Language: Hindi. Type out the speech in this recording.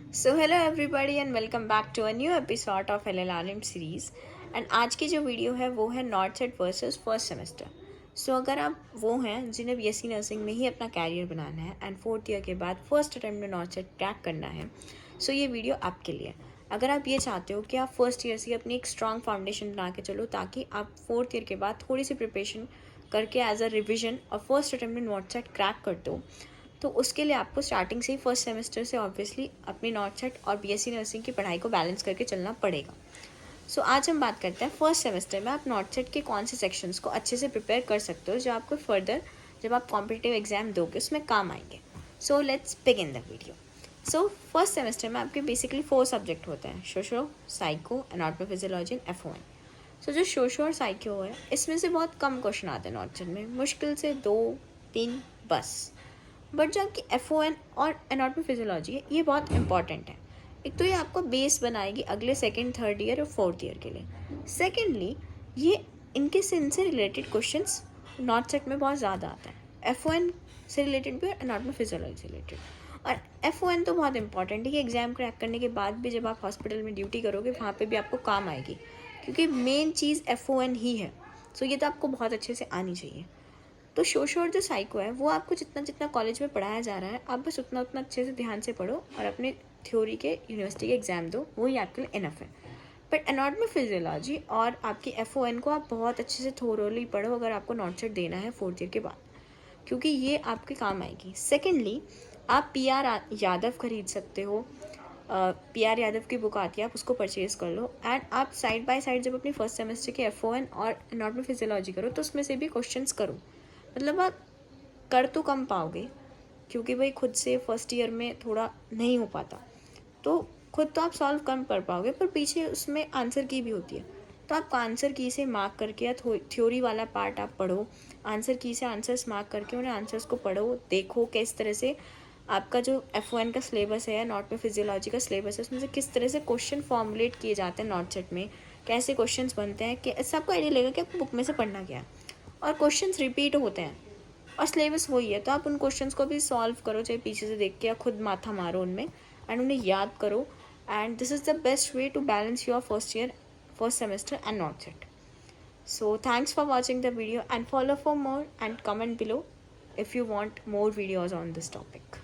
So hello everybody and welcome back to a new episode of LLRM series. And आज की जो वीडियो है वो है NORCET versus first semester. So अगर आप वो हैं जिन्हें BSc नर्सिंग में ही अपना कैरियर बनाना है एंड फोर्थ ईयर के बाद फर्स्ट अटेम्प्ट में नॉर्थ सेट क्रैक करना है, सो ये वीडियो आपके लिए। अगर आप ये चाहते हो कि आप फर्स्ट ईयर से अपनी एक स्ट्रॉन्ग फाउंडेशन बना के चलो ताकि आप फोर्थ ईयर के बाद थोड़ी सी प्रिपरेशन करके एज अ रिविजन और फर्स्ट अटेम्प्ट में नॉर्थ सेट क्रैक कर दो, तो उसके लिए आपको स्टार्टिंग से ही फर्स्ट सेमेस्टर से ऑब्वियसली अपनी नॉर्थ सेट और BSc नर्सिंग की पढ़ाई को बैलेंस करके चलना पड़ेगा। सो आज हम बात करते हैं फर्स्ट सेमेस्टर में आप नॉर्थ सेट के कौन से सेक्शंस को अच्छे से प्रिपेयर कर सकते हो जो आपको फर्दर जब आप कॉम्पिटिटिव एग्जाम दोगे उसमें काम आएंगे। So let's begin the video. So first semester में आपके बेसिकली 4 सब्जेक्ट होते हैं: socio, psycho, anatomy physiology and FON। सो जो सोशो और साइको है इसमें से बहुत कम क्वेश्चन आते हैं नॉर्थ सेट में, मुश्किल से 2-3 बस। बट जो आपकी FON और एनाटॉमी फिजियोलॉजी है ये बहुत इंपॉर्टेंट है। एक तो ये आपको बेस बनाएगी अगले सेकंड, थर्ड ईयर और फोर्थ ईयर के लिए। सेकेंडली ये इनके से रिलेटेड क्वेश्चंस नॉर्थ सेट में बहुत ज़्यादा आता है, FON से रिलेटेड भी और एनाटॉमी फिजियोलॉजी से रिलेटेड। और FON तो बहुत इंपॉर्टेंट है कि एग्ज़ाम क्रैक करने के बाद भी जब आप हॉस्पिटल में ड्यूटी करोगे वहाँ पे भी आपको काम आएगी, क्योंकि मेन चीज़ FON ही है। सो ये तो आपको बहुत अच्छे से आनी चाहिए। तो सोशो और जो साइको है वो आपको जितना जितना कॉलेज में पढ़ाया जा रहा है आप बस उतना उतना अच्छे से ध्यान से पढ़ो और अपने थ्योरी के यूनिवर्सिटी के एग्ज़ाम दो, वही आपके लिए इनफ है। बट एनाटॉमी फिजियोलॉजी और आपकी FON को आप बहुत अच्छे से थोरोली पढ़ो अगर आपको नॉर्थ सेट देना है फोर्थ ईयर के बाद, क्योंकि ये आपके काम आएगी। सेकेंडली आप PR यादव खरीद सकते हो। PR यादव की बुक आती है, आप उसको परचेज़ कर लो। एंड आप साइड बाय साइड जब अपनी फर्स्ट सेमेस्टर के FON और एनाटॉमी फिजियोलॉजी करो तो उसमें से भी क्वेश्चंस करो। मतलब आप कर तो कम पाओगे क्योंकि भाई खुद से फर्स्ट ईयर में थोड़ा नहीं हो पाता, तो खुद तो आप सॉल्व कम कर पाओगे पर पीछे उसमें आंसर की भी होती है। तो आप आंसर की से मार्क करके या थ्योरी वाला पार्ट आप पढ़ो, आंसर की से आंसर्स मार्क करके उन्हें आंसर्स को पढ़ो, देखो किस तरह से आपका जो FON का सिलेबस है या नॉर्थ में फिजियोलॉजी का सिलेबस है उसमें से किस तरह से क्वेश्चन फॉर्मुलेट किए जाते हैं नॉर्थ सेट में, कैसे क्वेश्चंस बनते हैं, कि इससे आपको आइडिया लगेगा कि आपको बुक में से पढ़ना क्या है। और क्वेश्चंस रिपीट होते हैं और सिलेबस वही है, तो आप उन क्वेश्चंस को भी सॉल्व करो, चाहे पीछे से देख के या खुद माथा मारो उनमें एंड उन्हें याद करो। And this is the best way to balance your first semester and not set. So thanks for watching the video and follow for more and comment below if you want more videos on this topic.